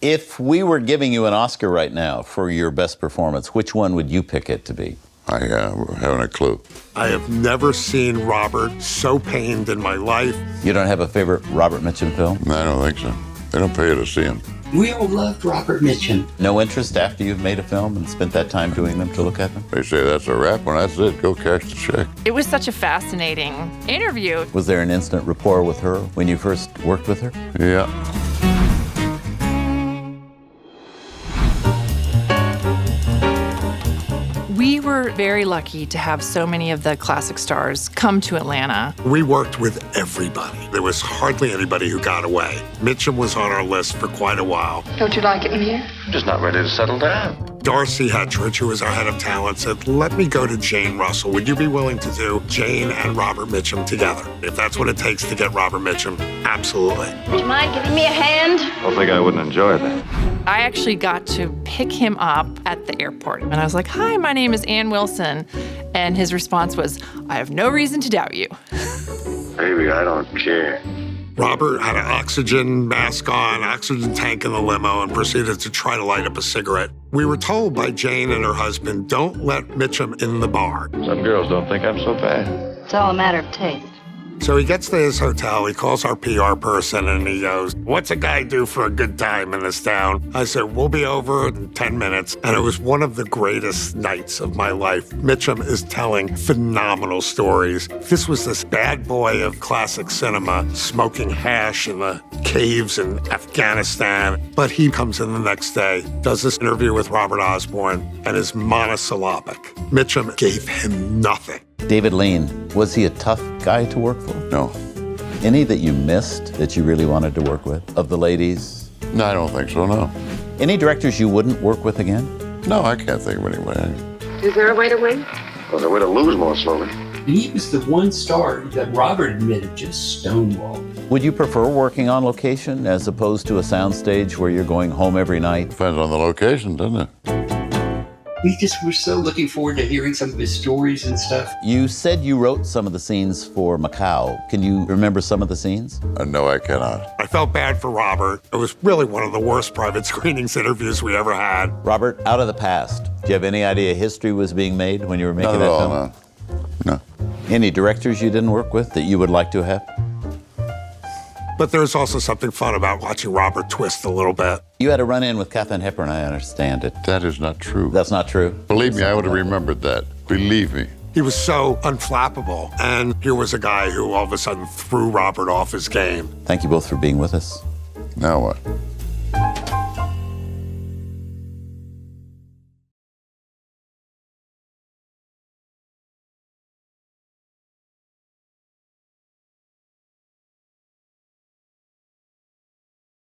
If we were giving you an Oscar right now for your best performance, which one would you pick it to be? I haven't a clue. I have never seen Robert so pained in my life. You don't have a favorite Robert Mitchum film? I don't think so. They don't pay you to see him. We all loved Robert Mitchum. No interest after you've made a film and spent that time doing them to look at them? They say that's a wrap. When that's it, go cash the check. It was such a fascinating interview. Was there an instant rapport with her when you first worked with her? Yeah. We were very lucky to have so many of the classic stars come to Atlanta. We worked with everybody. There was hardly anybody who got away. Mitchum was on our list for quite a while. Don't you like it in here? Just not ready to settle down. Darcy Hedrich, who was our head of talent, said, let me go to Jane Russell. Would you be willing to do Jane and Robert Mitchum together? If that's what it takes to get Robert Mitchum, absolutely. Would you mind giving me a hand? I don't think I wouldn't enjoy that. I actually got to pick him up at the airport. And I was like, hi, my name is Ann Wilson. And his response was, I have no reason to doubt you. Baby, I don't care. Robert had an oxygen mask on, oxygen tank in the limo, and proceeded to try to light up a cigarette. We were told by Jane and her husband, don't let Mitchum in the bar. Some girls don't think I'm so bad. It's all a matter of taste. So he gets to his hotel, he calls our PR person, and he goes, what's a guy do for a good time in this town? I said, we'll be over in 10 minutes. And it was one of the greatest nights of my life. Mitchum is telling phenomenal stories. This was this bad boy of classic cinema, smoking hash in the caves in Afghanistan. But he comes in the next day, does this interview with Robert Osborne, and is monosyllabic. Mitchum gave him nothing. David Lean, was he a tough guy to work for? No. Any that you missed that you really wanted to work with? Of the ladies? No, I don't think so, no. Any directors you wouldn't work with again? No, I can't think of anybody. Is there a way to win? Well, there's a way to lose more slowly. He was the one star that Robert admitted just stonewalled. Would you prefer working on location as opposed to a soundstage where you're going home every night? Depends on the location, doesn't it? We just were so looking forward to hearing some of his stories and stuff. You said you wrote some of the scenes for Macau. Can you remember some of the scenes? No, I cannot. I felt bad for Robert. It was really one of the worst private screenings interviews we ever had. Robert, out of the past, do you have any idea history was being made when you were making Not at that all, film? no. Any directors you didn't work with that you would like to have? But there's also something fun about watching Robert twist a little bit. You had a run-in with Katharine Hepburn, I understand it. That is not true. That's not true? Believe me, I would have remembered that. Believe me. He was so unflappable. And here was a guy who all of a sudden threw Robert off his game. Thank you both for being with us. Now what?